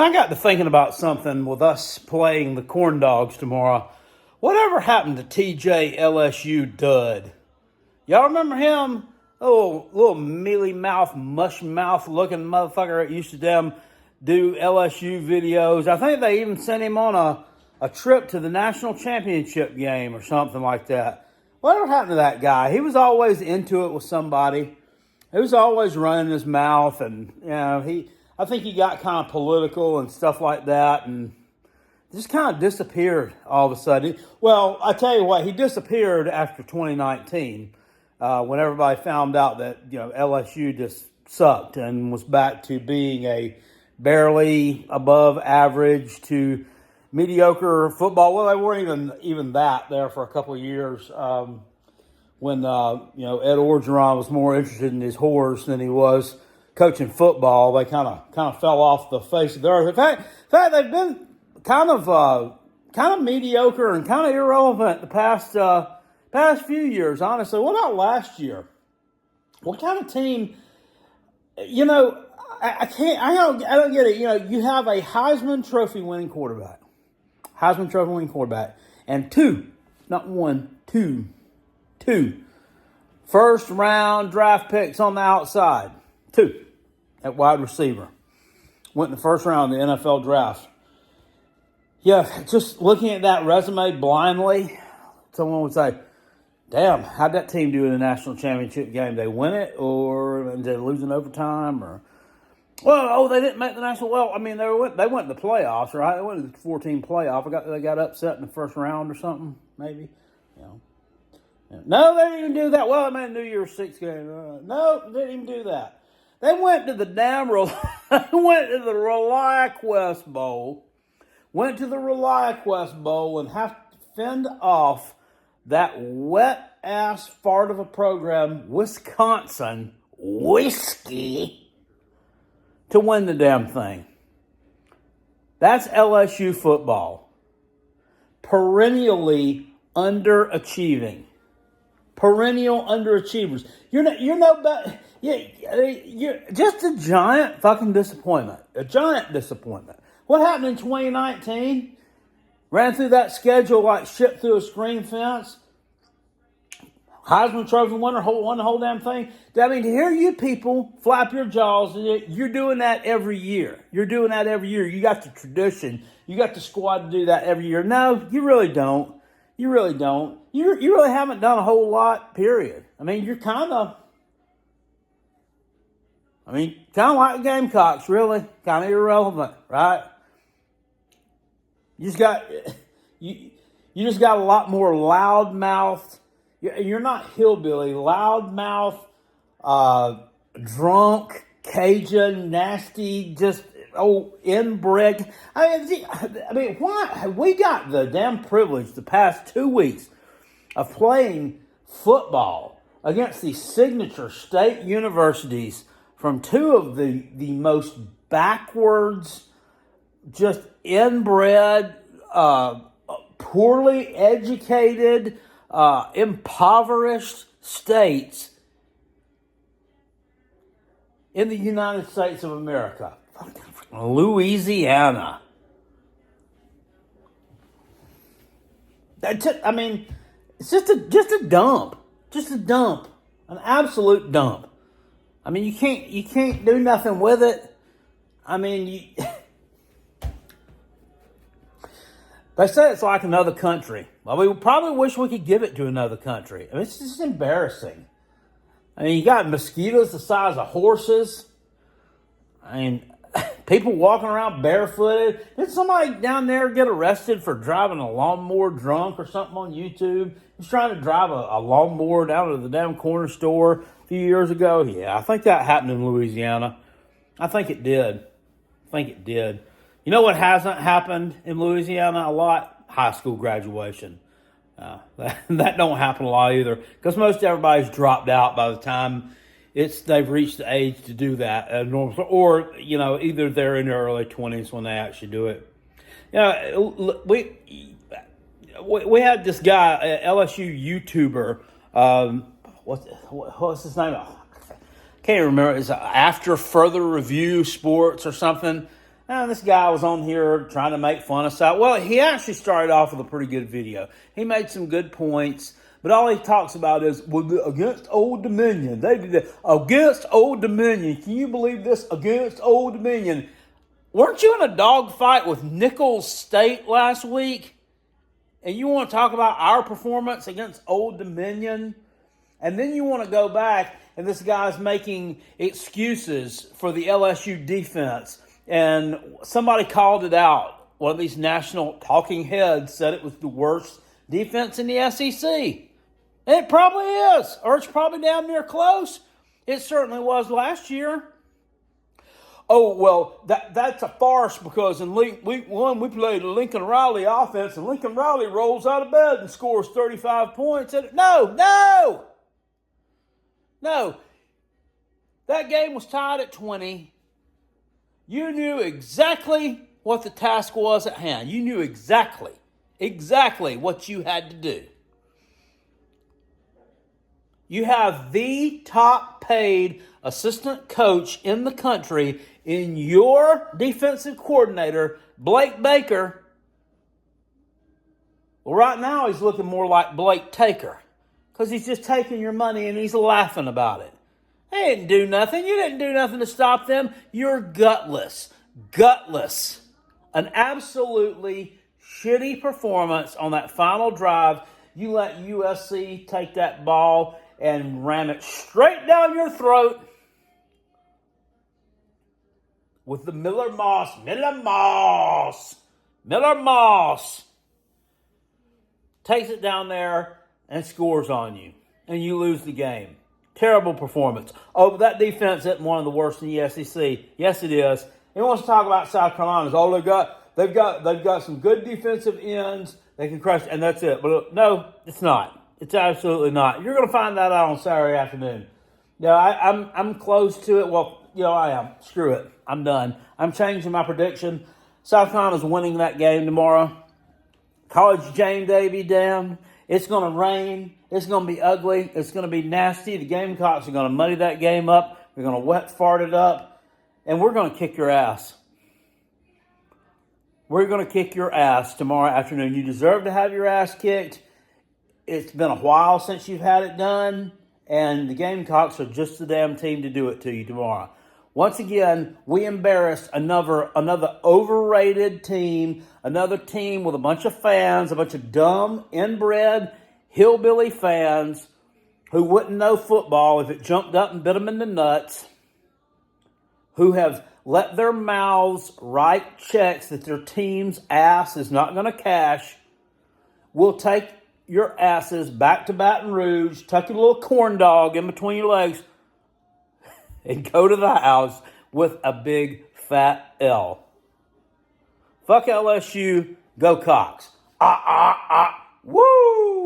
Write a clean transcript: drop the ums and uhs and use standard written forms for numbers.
I got to thinking about something with us playing the Corn Dogs tomorrow. Whatever happened to TJ LSU Dud? Y'all remember him? Little mealy mouth, mush mouth looking motherfucker that used to do LSU videos. I think they even sent him on a trip to the national championship game or something like that. Whatever happened to that guy? He was always into it with somebody. He was always running his mouth, and I think he got kind of political and stuff like that, and just kind of disappeared all of a sudden. Well, I tell you what, he disappeared after 2019 when everybody found out that LSU just sucked and was back to being a barely above average to mediocre football. Well, they weren't even that there for a couple of years when Ed Orgeron was more interested in his horse than he was coaching football. They kind of fell off the face of the earth. In fact, they've been kind of mediocre and kind of irrelevant the past few years. Honestly, what about last year? What kind of team? I don't get it. You have a Heisman Trophy winning quarterback, and two first round draft picks on the outside. Two at wide receiver. Went in the first round of the NFL draft. Yeah, just looking at that resume blindly, someone would say, damn, how'd that team do in the national championship game? They win it, or did they lose in overtime? They didn't make the national. Well, I mean, they went to the playoffs, right? They went to the 14 playoff. They got upset in the first round or something, maybe. No, they didn't even do that. Well, I mean, New Year's Six game. No, they didn't even do that. They went to the ReliaQuest Bowl. Went to the ReliaQuest Bowl and have to fend off that wet-ass fart of a program, Wisconsin whiskey, to win the damn thing. That's LSU football. Perennially underachieving. Perennial underachievers. You're no better. You're just a giant fucking disappointment. A giant disappointment. What happened in 2019? Ran through that schedule like shit through a screen fence. Heisman Trophy winner, won the whole damn thing. I mean, to hear you people flap your jaws, you're doing that every year. You got the tradition. You got the squad to do that every year. No, you really don't. You really haven't done a whole lot, period. I mean, you're kind of like the Gamecocks, really. Kind of irrelevant, right? You just got a lot more loudmouth. You're not hillbilly, loudmouth, drunk, Cajun, nasty, just inbred. I mean, why? We got the damn privilege the past 2 weeks of playing football against the signature state universities from two of the most backwards, just inbred, poorly educated, impoverished states in the United States of America. Louisiana. It's just a dump. Just a dump. An absolute dump. I mean, you can't do nothing with it. I mean, they say it's like another country. Well, we probably wish we could give it to another country. I mean, it's just embarrassing. I mean, you got mosquitoes the size of horses. I mean, people walking around barefooted. Did somebody down there get arrested for driving a lawnmower drunk or something on YouTube? He's trying to drive a lawnmower down to the damn corner store a few years ago. Yeah, I think that happened in Louisiana. I think it did. You know what hasn't happened in Louisiana a lot? High school graduation. That don't happen a lot either, because most everybody's dropped out by the time they've reached the age to do that, or either they're in their early 20s when they actually do it. We had this guy, LSU YouTuber. What's his name? I can't remember. It's After Further Review Sports or something. And this guy was on here trying to make fun of South. Well, he actually started off with a pretty good video. He made some good points, but all he talks about is against Old Dominion. They did that against Old Dominion. Can you believe this? Against Old Dominion. Weren't you in a dogfight with Nichols State last week? And you want to talk about our performance against Old Dominion? And then you want to go back, and this guy's making excuses for the LSU defense. And somebody called it out. One of these national talking heads said it was the worst defense in the SEC. And it probably is, or it's probably damn near close. It certainly was last year. Oh, well, that's a farce because in week 1 we played a Lincoln Riley offense, and Lincoln Riley rolls out of bed and scores 35 points. No. That game was tied at 20. You knew exactly what the task was at hand. You knew exactly what you had to do. You have the top paid assistant coach in the country in your defensive coordinator, Blake Baker. Well, right now he's looking more like Blake Taker because he's just taking your money and he's laughing about it. They didn't do nothing. You didn't do nothing to stop them. You're gutless. An absolutely shitty performance on that final drive. You let USC take that ball and ram it straight down your throat with the Miller Moss takes it down there and scores on you, and you lose the game. Terrible performance. Oh, but that defense isn't one of the worst in the SEC. Yes, it is. He wants to talk about South Carolina's. Oh, they've got some good defensive ends. They can crush, and that's it. But no, it's not. It's absolutely not. You're going to find that out on Saturday afternoon. Yeah, I'm close to it. Well, I am. Screw it. I'm done. I'm changing my prediction. South Carolina's winning that game tomorrow. College game day be damned. It's going to rain. It's going to be ugly. It's going to be nasty. The Gamecocks are going to muddy that game up. They're going to wet fart it up. And we're going to kick your ass. We're going to kick your ass tomorrow afternoon. You deserve to have your ass kicked. It's been a while since you've had it done. And the Gamecocks are just the damn team to do it to you tomorrow. Once again, we embarrassed another overrated team, another team with a bunch of fans, a bunch of dumb, inbred, hillbilly fans who wouldn't know football if it jumped up and bit them in the nuts, who have let their mouths write checks that their team's ass is not going to cash. We'll take your asses back to Baton Rouge, tuck your little corn dog in between your legs, and go to the house with a big fat L. Fuck LSU, go Cox. Woo!